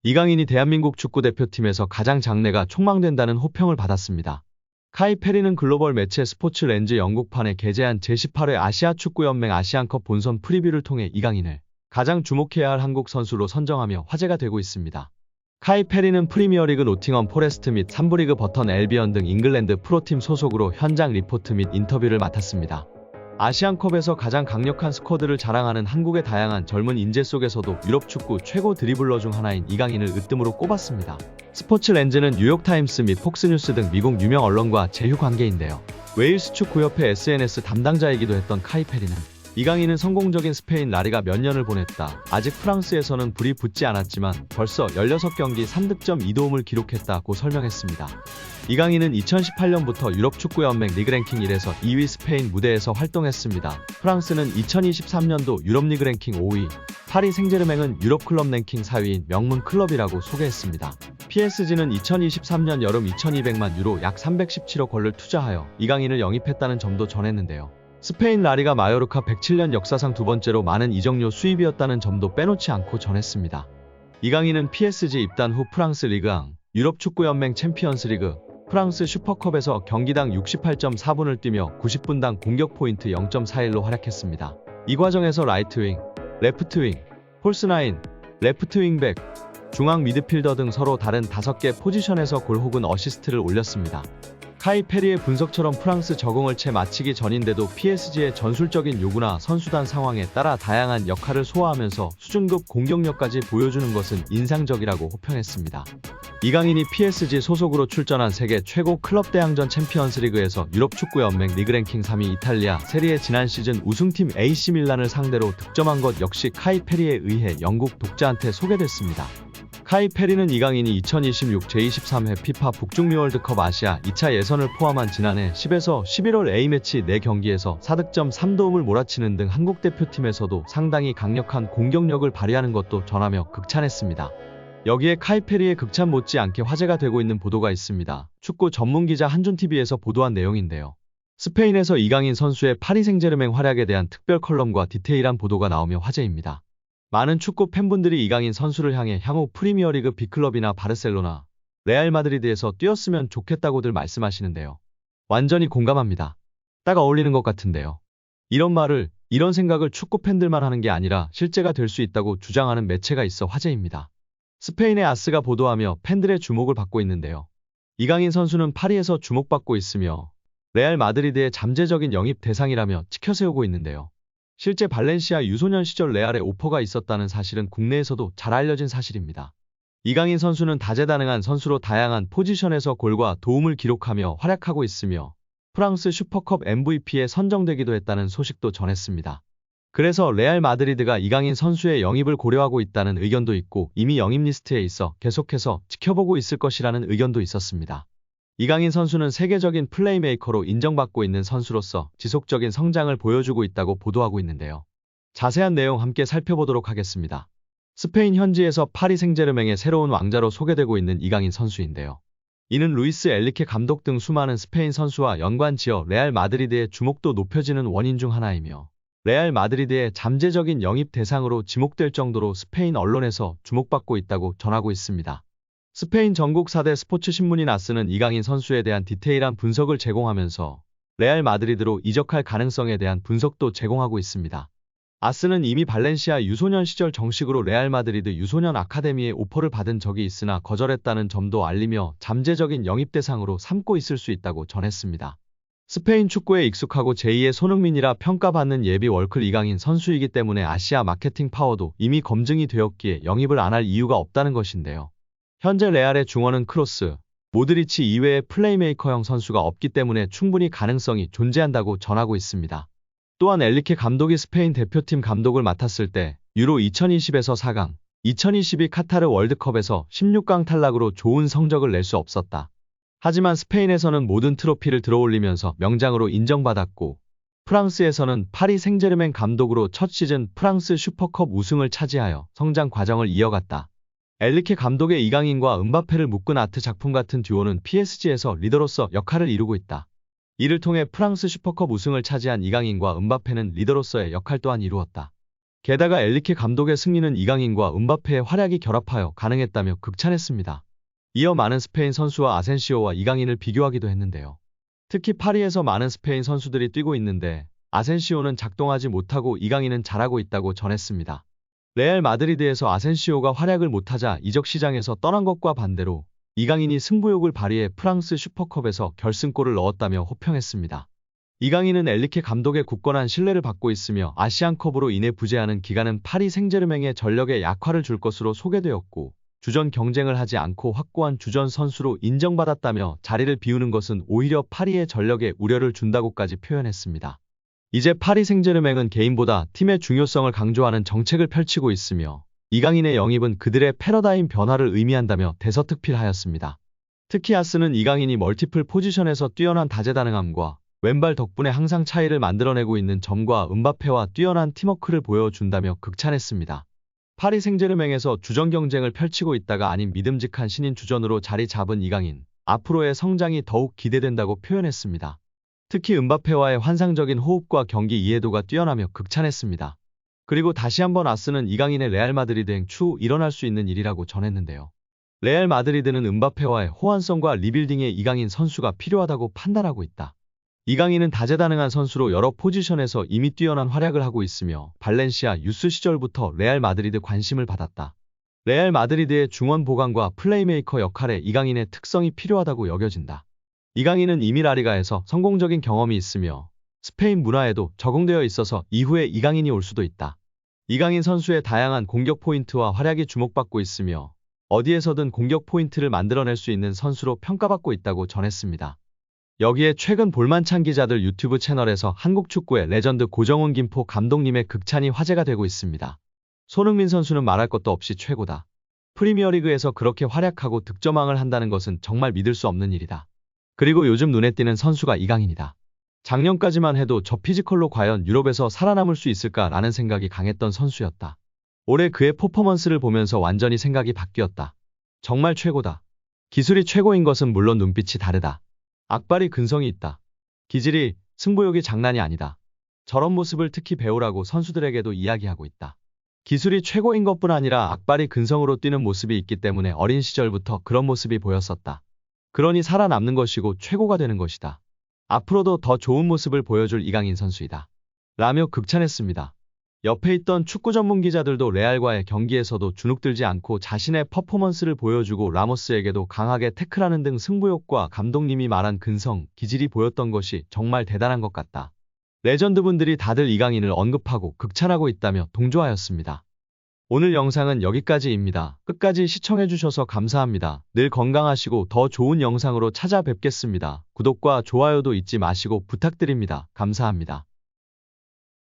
이강인이 대한민국 축구대표팀에서 가장 장래가 촉망된다는 호평을 받았습니다. 카이 페리는 글로벌 매체 스포츠 렌즈 영국판에 게재한 제18회 아시아 축구연맹 아시안컵 본선 프리뷰를 통해 이강인을 가장 주목해야 할 한국 선수로 선정하며 화제가 되고 있습니다. 카이 페리는 프리미어리그 노팅엄 포레스트 및 3부 리그 버턴 엘비언 등 잉글랜드 프로팀 소속으로 현장 리포트 및 인터뷰를 맡았습니다. 아시안컵에서 가장 강력한 스쿼드를 자랑하는 한국의 다양한 젊은 인재 속에서도 유럽 축구 최고 드리블러 중 하나인 이강인을 으뜸으로 꼽았습니다. 스포츠 렌즈는 뉴욕타임스 및 폭스뉴스 등 미국 유명 언론과 제휴 관계인데요. 웨일스 축구협회 SNS 담당자이기도 했던 카이 페리는 이강인은 성공적인 스페인 라리가 몇 년을 보냈다. 아직 프랑스에서는 불이 붙지 않았지만 벌써 16경기 3득점 2도움을 기록했다고 설명했습니다. 이강인은 2018년부터 유럽 축구연맹 리그 랭킹 1에서 2위 스페인 무대에서 활동했습니다. 프랑스는 2023년도 유럽 리그 랭킹 5위, 파리 생제르맹은 유럽 클럽 랭킹 4위인 명문 클럽이라고 소개했습니다. PSG는 2023년 여름 2200만 유로 약 317억 원을 투자하여 이강인을 영입했다는 점도 전했는데요. 스페인 라리가 마요르카 107년 역사상 두 번째로 많은 이적료 수입이었다는 점도 빼놓지 않고 전했습니다. 이강인은 PSG 입단 후 프랑스 리그앙, 유럽 축구연맹 챔피언스 리그, 프랑스 슈퍼컵에서 경기당 68.4분을 뛰며 90분당 공격 포인트 0.41로 활약했습니다. 이 과정에서 라이트 윙, 레프트 윙, 폴스 나인, 레프트 윙백, 중앙 미드필더 등 서로 다른 5개 포지션에서 골 혹은 어시스트를 올렸습니다. 카이 페리의 분석처럼 프랑스 적응을 채 마치기 전인데도 PSG의 전술적인 요구나 선수단 상황에 따라 다양한 역할을 소화하면서 수준급 공격력까지 보여주는 것은 인상적이라고 호평했습니다. 이강인이 PSG 소속으로 출전한 세계 최고 클럽 대항전 챔피언스리그에서 유럽 축구연맹 리그 랭킹 3위 이탈리아 세리에 지난 시즌 우승팀 AC 밀란을 상대로 득점한 것 역시 카이 페리에 의해 영국 독자한테 소개됐습니다. 카이 페리는 이강인이 2026 제23회 피파 북중미 월드컵 아시아 2차 예선을 포함한 지난해 10에서 11월 A매치 4경기에서 4득점 3도움을 몰아치는 등 한국 대표팀에서도 상당히 강력한 공격력을 발휘하는 것도 전하며 극찬했습니다. 여기에 카이 페리의 극찬 못지않게 화제가 되고 있는 보도가 있습니다. 축구 전문기자 한준TV에서 보도한 내용인데요. 스페인에서 이강인 선수의 파리 생제르맹 활약에 대한 특별 컬럼과 디테일한 보도가 나오며 화제입니다. 많은 축구 팬분들이 이강인 선수를 향해 향후 프리미어리그 B클럽이나 바르셀로나, 레알 마드리드에서 뛰었으면 좋겠다고들 말씀하시는데요. 완전히 공감합니다. 딱 어울리는 것 같은데요. 이런 생각을 축구 팬들만 하는 게 아니라 실제가 될 수 있다고 주장하는 매체가 있어 화제입니다. 스페인의 아스가 보도하며 팬들의 주목을 받고 있는데요. 이강인 선수는 파리에서 주목받고 있으며 레알 마드리드의 잠재적인 영입 대상이라며 치켜세우고 있는데요. 실제 발렌시아 유소년 시절 레알에 오퍼가 있었다는 사실은 국내에서도 잘 알려진 사실입니다. 이강인 선수는 다재다능한 선수로 다양한 포지션에서 골과 도움을 기록하며 활약하고 있으며 프랑스 슈퍼컵 MVP에 선정되기도 했다는 소식도 전했습니다. 그래서 레알 마드리드가 이강인 선수의 영입을 고려하고 있다는 의견도 있고 이미 영입 리스트에 있어 계속해서 지켜보고 있을 것이라는 의견도 있었습니다. 이강인 선수는 세계적인 플레이메이커로 인정받고 있는 선수로서 지속적인 성장을 보여주고 있다고 보도하고 있는데요. 자세한 내용 함께 살펴보도록 하겠습니다. 스페인 현지에서 파리 생제르맹의 새로운 왕자로 소개되고 있는 이강인 선수인데요. 이는 루이스 엘리케 감독 등 수많은 스페인 선수와 연관지어 레알 마드리드의 주목도 높여지는 원인 중 하나이며 레알 마드리드의 잠재적인 영입 대상으로 지목될 정도로 스페인 언론에서 주목받고 있다고 전하고 있습니다. 스페인 전국 4대 스포츠 신문인 아스는 이강인 선수에 대한 디테일한 분석을 제공하면서 레알 마드리드로 이적할 가능성에 대한 분석도 제공하고 있습니다. 아스는 이미 발렌시아 유소년 시절 정식으로 레알 마드리드 유소년 아카데미에 오퍼를 받은 적이 있으나 거절했다는 점도 알리며 잠재적인 영입 대상으로 삼고 있을 수 있다고 전했습니다. 스페인 축구에 익숙하고 제2의 손흥민이라 평가받는 예비 월클 이강인 선수이기 때문에 아시아 마케팅 파워도 이미 검증이 되었기에 영입을 안 할 이유가 없다는 것인데요. 현재 레알의 중원은 크로스, 모드리치 이외의 플레이메이커형 선수가 없기 때문에 충분히 가능성이 존재한다고 전하고 있습니다. 또한 엘리케 감독이 스페인 대표팀 감독을 맡았을 때 유로 2020에서 4강, 2022 카타르 월드컵에서 16강 탈락으로 좋은 성적을 낼 수 없었다. 하지만 스페인에서는 모든 트로피를 들어올리면서 명장으로 인정받았고 프랑스에서는 파리 생제르맹 감독으로 첫 시즌 프랑스 슈퍼컵 우승을 차지하여 성장 과정을 이어갔다. 엘리케 감독의 이강인과 은바페를 묶은 아트 작품 같은 듀오는 PSG에서 리더로서 역할을 이루고 있다. 이를 통해 프랑스 슈퍼컵 우승을 차지한 이강인과 은바페는 리더로서의 역할 또한 이루었다. 게다가 엘리케 감독의 승리는 이강인과 음바페의 활약이 결합하여 가능했다며 극찬했습니다. 이어 많은 스페인 선수와 아센시오와 이강인을 비교하기도 했는데요. 특히 파리에서 많은 스페인 선수들이 뛰고 있는데 아센시오는 작동하지 못하고 이강인은 잘하고 있다고 전했습니다. 레알 마드리드에서 아센시오가 활약을 못하자 이적 시장에서 떠난 것과 반대로 이강인이 승부욕을 발휘해 프랑스 슈퍼컵에서 결승골을 넣었다며 호평했습니다. 이강인은 엘리케 감독의 굳건한 신뢰를 받고 있으며 아시안컵으로 인해 부재하는 기간은 파리 생제르맹의 전력에 약화를 줄 것으로 소개되었고 주전 경쟁을 하지 않고 확고한 주전 선수로 인정받았다며 자리를 비우는 것은 오히려 파리의 전력에 우려를 준다고까지 표현했습니다. 이제 파리 생제르맹은 개인보다 팀의 중요성을 강조하는 정책을 펼치고 있으며 이강인의 영입은 그들의 패러다임 변화를 의미한다며 대서특필하였습니다. 특히 아스는 이강인이 멀티플 포지션에서 뛰어난 다재다능함과 왼발 덕분에 항상 차이를 만들어내고 있는 점과 음바페와 뛰어난 팀워크를 보여준다며 극찬했습니다. 파리 생제르맹에서 주전 경쟁을 펼치고 있다가 아닌 믿음직한 신인 주전으로 자리 잡은 이강인, 앞으로의 성장이 더욱 기대된다고 표현했습니다. 특히 음바페와의 환상적인 호흡과 경기 이해도가 뛰어나며 극찬했습니다. 그리고 다시 한번 아스는 이강인의 레알 마드리드행 추후 일어날 수 있는 일이라고 전했는데요. 레알 마드리드는 음바페와의 호환성과 리빌딩에 이강인 선수가 필요하다고 판단하고 있다. 이강인은 다재다능한 선수로 여러 포지션에서 이미 뛰어난 활약을 하고 있으며 발렌시아 유스 시절부터 레알 마드리드 관심을 받았다. 레알 마드리드의 중원 보강과 플레이메이커 역할에 이강인의 특성이 필요하다고 여겨진다. 이강인은 이미 라리가에서 성공적인 경험이 있으며 스페인 문화에도 적응되어 있어서 이후에 이강인이 올 수도 있다. 이강인 선수의 다양한 공격 포인트와 활약이 주목받고 있으며 어디에서든 공격 포인트를 만들어낼 수 있는 선수로 평가받고 있다고 전했습니다. 여기에 최근 볼만찬 기자들 유튜브 채널에서 한국 축구의 레전드 고정훈 김포 감독님의 극찬이 화제가 되고 있습니다. 손흥민 선수는 말할 것도 없이 최고다. 프리미어리그에서 그렇게 활약하고 득점왕을 한다는 것은 정말 믿을 수 없는 일이다. 그리고 요즘 눈에 띄는 선수가 이강인이다. 작년까지만 해도 저 피지컬로 과연 유럽에서 살아남을 수 있을까라는 생각이 강했던 선수였다. 올해 그의 퍼포먼스를 보면서 완전히 생각이 바뀌었다. 정말 최고다. 기술이 최고인 것은 물론 눈빛이 다르다. 악발이 근성이 있다. 기질이, 승부욕이 장난이 아니다. 저런 모습을 특히 배우라고 선수들에게도 이야기하고 있다. 기술이 최고인 것뿐 아니라 악발이 근성으로 뛰는 모습이 있기 때문에 어린 시절부터 그런 모습이 보였었다. 그러니 살아남는 것이고 최고가 되는 것이다. 앞으로도 더 좋은 모습을 보여줄 이강인 선수이다. 라며 극찬했습니다. 옆에 있던 축구 전문 기자들도 레알과의 경기에서도 주눅들지 않고 자신의 퍼포먼스를 보여주고 라모스에게도 강하게 태클하는 등 승부욕과 감독님이 말한 근성, 기질이 보였던 것이 정말 대단한 것 같다. 레전드분들이 다들 이강인을 언급하고 극찬하고 있다며 동조하였습니다. 오늘 영상은 여기까지입니다. 끝까지 시청해주셔서 감사합니다. 늘 건강하시고 더 좋은 영상으로 찾아뵙겠습니다. 구독과 좋아요도 잊지 마시고 부탁드립니다. 감사합니다.